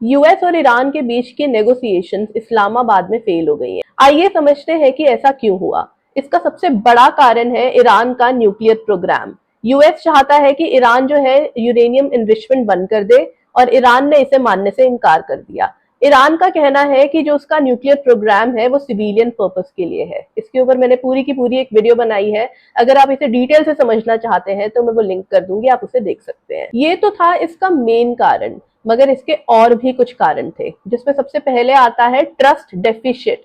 US और Iran के बीच की नेगोशिएशंस इस्लामाबाद में फेल हो गई हैं। आइए समझते हैं कि ऐसा क्यों हुआ। इसका सबसे बड़ा कारण है ईरान का न्यूक्लियर प्रोग्राम। यूएस चाहता है कि ईरान जो है यूरेनियम इनरिचमेंट बंद कर दे और ईरान ने इसे मानने से इनकार कर दिया। ईरान का कहना है कि जो उसका न्यूक्लियर प्रोग्राम है वो सिविलियन पर्पस के लिए है। इसके ऊपर मैंने पूरी की पूरी एक वीडियो बनाई है। अगर आप इसे डिटेल से समझना चाहते हैं तो मैं वो लिंक कर दूंगी, आप उसे देख सकते हैं। ये तो था इसका मेन कारण, मगर इसके और भी कुछ कारण थे, जिसमें सबसे पहले आता है ट्रस्ट डेफिशिएट।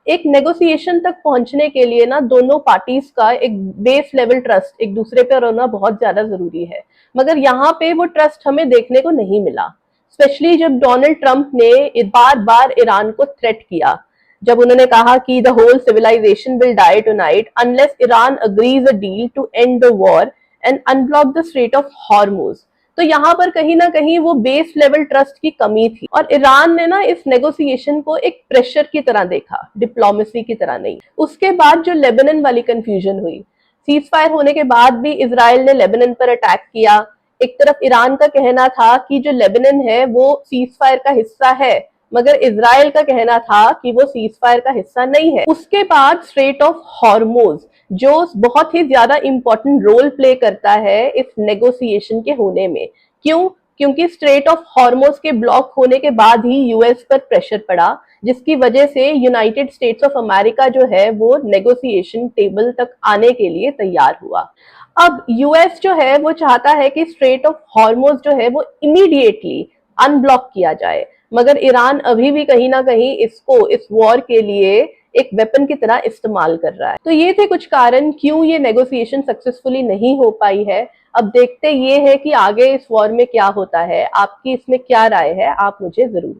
एक नेगोशिएशन तक पहुंचने के लिए ना दोनों पार्टीज का एक बेस लेवल ट्रस्ट एक दूसरे पर होना बहुत ज्यादा जरूरी है, मगर यहाँ पे वो ट्रस्ट हमें देखने को नहीं मिला। स्पेशली जब डोनाल्ड ट्रंप ने बार बार ईरान को थ्रेट किया, जब उन्होंने कहा कि the whole civilization will die tonight unless Iran agrees a deal to end the war and unblock the Strait of Hormuz. तो यहाँ पर कहीं ना कहीं वो बेस लेवल ट्रस्ट की कमी थी और ईरान ने ना इस नेगोशिएशन को एक प्रेशर की तरह देखा, डिप्लोमेसी की तरह नहीं। उसके बाद जो लेबनान वाली कंफ्यूजन हुई, सीज फायर होने के बाद भी इजराइल ने लेबनान पर अटैक किया। एक तरफ ईरान का कहना था कि जो लेबनान है वो सीज फायर का हिस्सा है, मगर इजराइल का कहना था कि वो सीज फायर का हिस्सा नहीं है। उसके बाद स्ट्रेट ऑफ हॉर्मुज, जो बहुत ही ज्यादा इंपॉर्टेंट रोल प्ले करता है इस नेगोशिएशन के होने में। क्यों? क्योंकि स्ट्रेट ऑफ हॉर्मुज के ब्लॉक होने के बाद ही यूएस पर प्रेशर पड़ा, जिसकी वजह से यूनाइटेड स्टेट्स ऑफ अमेरिका जो है वो नेगोशिएशन टेबल तक आने के लिए तैयार हुआ। अब यूएस जो है वो चाहता है कि स्ट्रेट ऑफ हॉर्मुज जो है वो इमीडिएटली अनब्लॉक किया जाए, मगर ईरान अभी भी कहीं ना कहीं इसको इस वॉर के लिए एक वेपन की तरह इस्तेमाल कर रहा है। तो ये थे कुछ कारण क्यों ये नेगोशिएशन सक्सेसफुली नहीं हो पाई है। अब देखते ये है कि आगे इस वॉर में क्या होता है। आपकी इसमें क्या राय है, आप मुझे जरूर